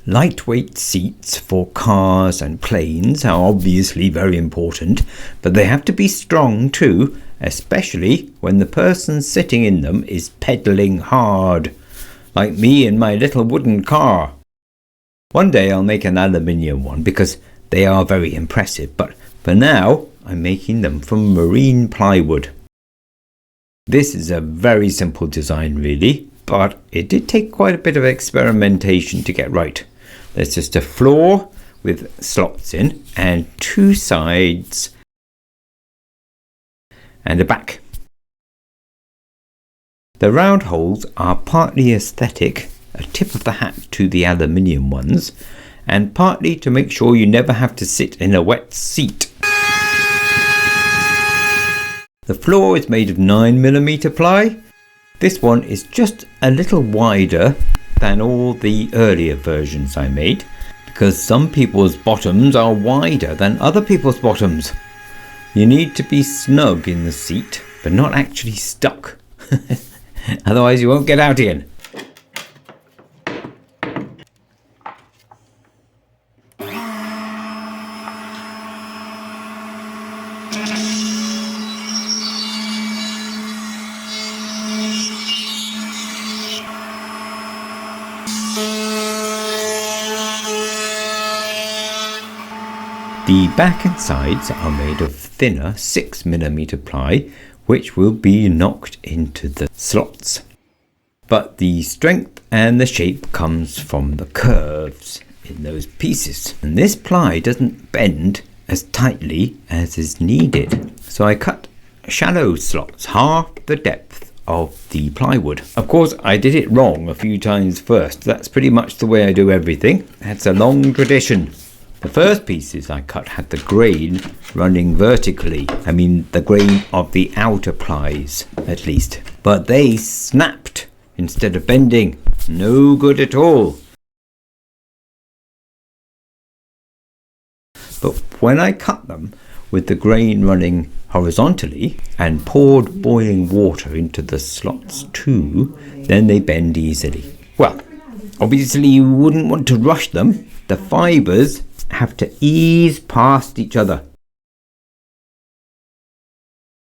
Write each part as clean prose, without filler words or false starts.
Lightweight seats for cars and planes are obviously very important, but they have to be strong too, especially when the person sitting in them is pedalling hard, like me in my little wooden car. One day I'll make an aluminium one because they are very impressive, but for now I'm making them from marine plywood. This is a very simple design really, but it did take quite a bit of experimentation to get right. There's just a floor with slots in and two sides and a back. The round holes are partly aesthetic, a tip of the hat to the aluminium ones, and partly to make sure you never have to sit in a wet seat. The floor is made of 9mm ply. This one is just a little wider than all the earlier versions I made, because some people's bottoms are wider than other people's bottoms. You need to be snug in the seat, but not actually stuck. Otherwise you won't get out again. The back and sides are made of thinner 6mm ply, which will be knocked into the slots. But the strength and the shape comes from the curves in those pieces. And this ply doesn't bend as tightly as is needed. So I cut shallow slots, half the depth of the plywood. Of course, I did it wrong a few times first. That's pretty much the way I do everything. That's a long tradition. The first pieces I cut had the grain running vertically. I mean the grain of the outer plies, at least. But they snapped instead of bending. No good at all. But when I cut them with the grain running horizontally and poured boiling water into the slots too, then they bend easily. Well, obviously you wouldn't want to rush them. The fibres have to ease past each other.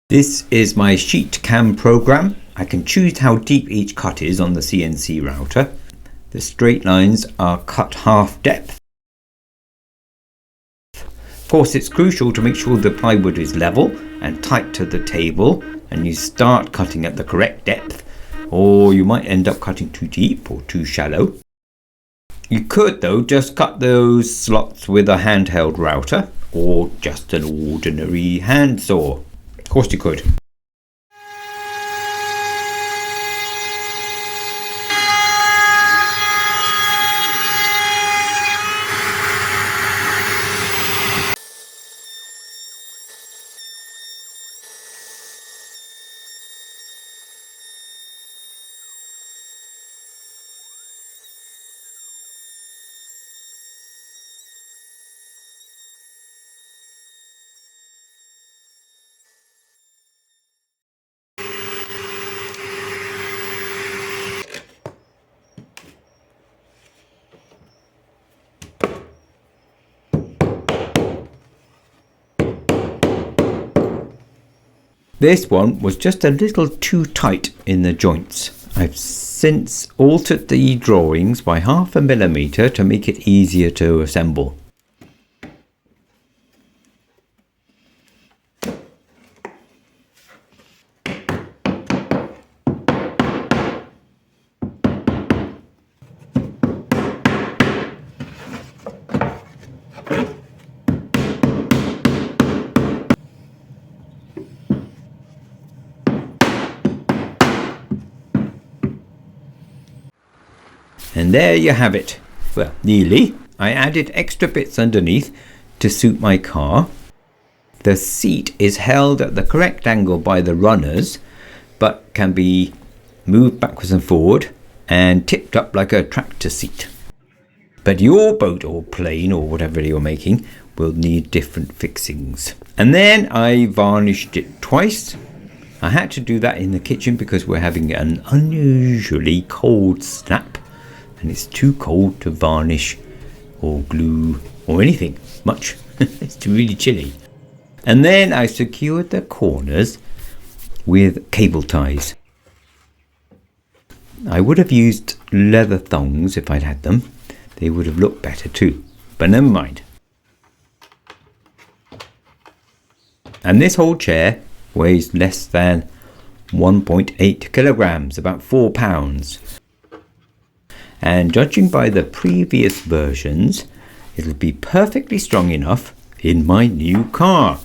This is my sheet cam program. I can choose how deep each cut is on the CNC router. The straight lines are cut half depth. Of course, it's crucial to make sure the plywood is level and tight to the table, and you start cutting at the correct depth, or you might end up cutting too deep or too shallow. You could though just cut those slots with a handheld router or just an ordinary handsaw. Of course you could. This one was just a little too tight in the joints. I've since altered the drawings by 0.5 millimeter to make it easier to assemble. And there you have it. Well, nearly. I added extra bits underneath to suit my car. The seat is held at the correct angle by the runners, but can be moved backwards and forward and tipped up like a tractor seat. But your boat or plane or whatever you're making will need different fixings. And then I varnished it twice. I had to do that in the kitchen because we're having an unusually cold snap. and it's too cold to varnish or glue or anything much. It's really chilly. And then I secured the corners with cable ties. I would have used leather thongs if I'd had them. They would have looked better too, but never mind. And this whole chair weighs less than 1.8 kilograms, about 4 pounds. And judging by the previous versions, it'll be perfectly strong enough in my new car.